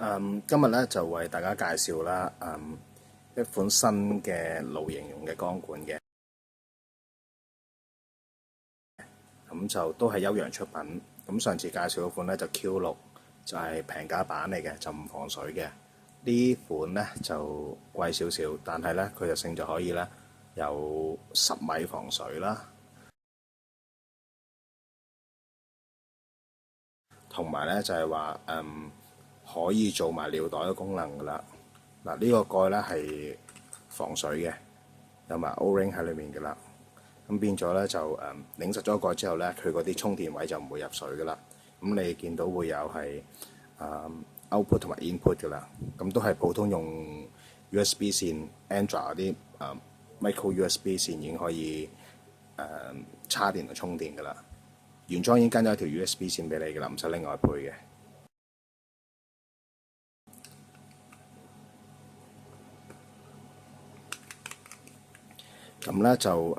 今日咧就為大家介紹啦，一款新嘅露營用嘅光管嘅，咁就都係休陽出品。咁上次介紹嗰款咧就 Q6，就係平價版嚟嘅，就唔防水嘅。呢款咧就貴少少，但係咧佢就勝在可以咧有10米防水啦，同埋咧就係話可以做埋尿袋嘅功能㗎啦。嗱，呢個蓋咧係防水嘅，有埋 O-ring 喺裏面㗎啦。咁變咗咧就擰實咗個蓋之後咧，佢嗰啲充電位就唔會入水㗎啦。咁你見到會有係output 同埋 input 㗎啦。咁都係普通用 USB 線 Android 嗰啲micro USB 線已經可以插電同充電㗎啦。原裝已經跟咗一條 USB 線俾你㗎啦，唔使另外配嘅。咁咧就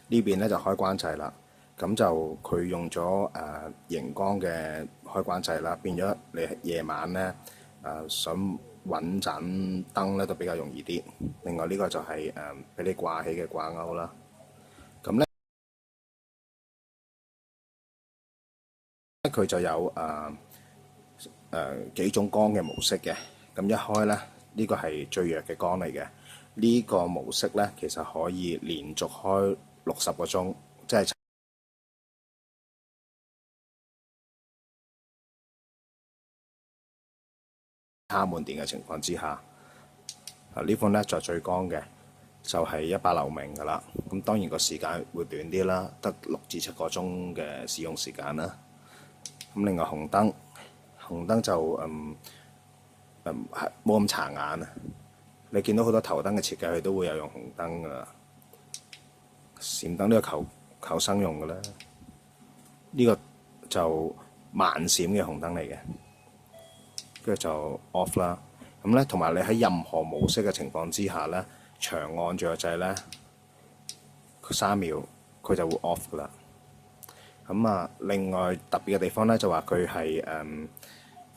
呢邊咧就開關掣啦。咁就佢用咗熒光嘅開關掣啦，變咗你夜晚咧想揾盞燈咧都比較容易啲。另外呢個就係俾你掛起嘅掛鈎啦。咁咧佢就有幾種光嘅模式嘅。咁一開咧，呢個係最弱嘅光嚟嘅。呢個模式咧其實可以連續開60個鐘，即係插滿電嘅情況之下。呢款咧就最光嘅，就係100流明㗎啦。咁當然個時間會短啲啦，得6至7個鐘嘅使用時間啦。咁另外紅燈就冇咁殘眼啊。你見到好多頭燈嘅設計，佢都會有用紅燈㗎啦。閃燈呢個求生用嘅啦，呢個就慢閃嘅紅燈嚟嘅，跟住就 off 啦。咁咧，同埋你喺任何模式嘅情況之下咧，長按住個掣咧，3秒佢就會 off 噶啦。咁啊，另外特別嘅地方咧就話佢係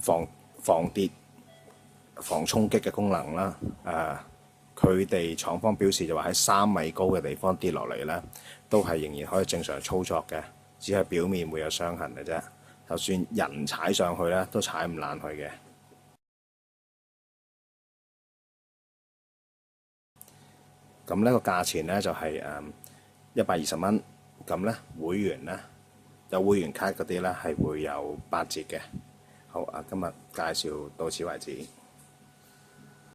防跌、防衝擊嘅功能啦。佢哋廠方表示就話喺3米高嘅地方跌落嚟咧，都係仍然可以正常操作嘅，只係表面會有傷痕嘅啫。就算人踩上去咧，都踩唔爛佢嘅。咁呢個價錢咧就係120蚊。咁咧會員咧有會員卡嗰啲咧係會有8折嘅。好啊，今日介紹到此為止。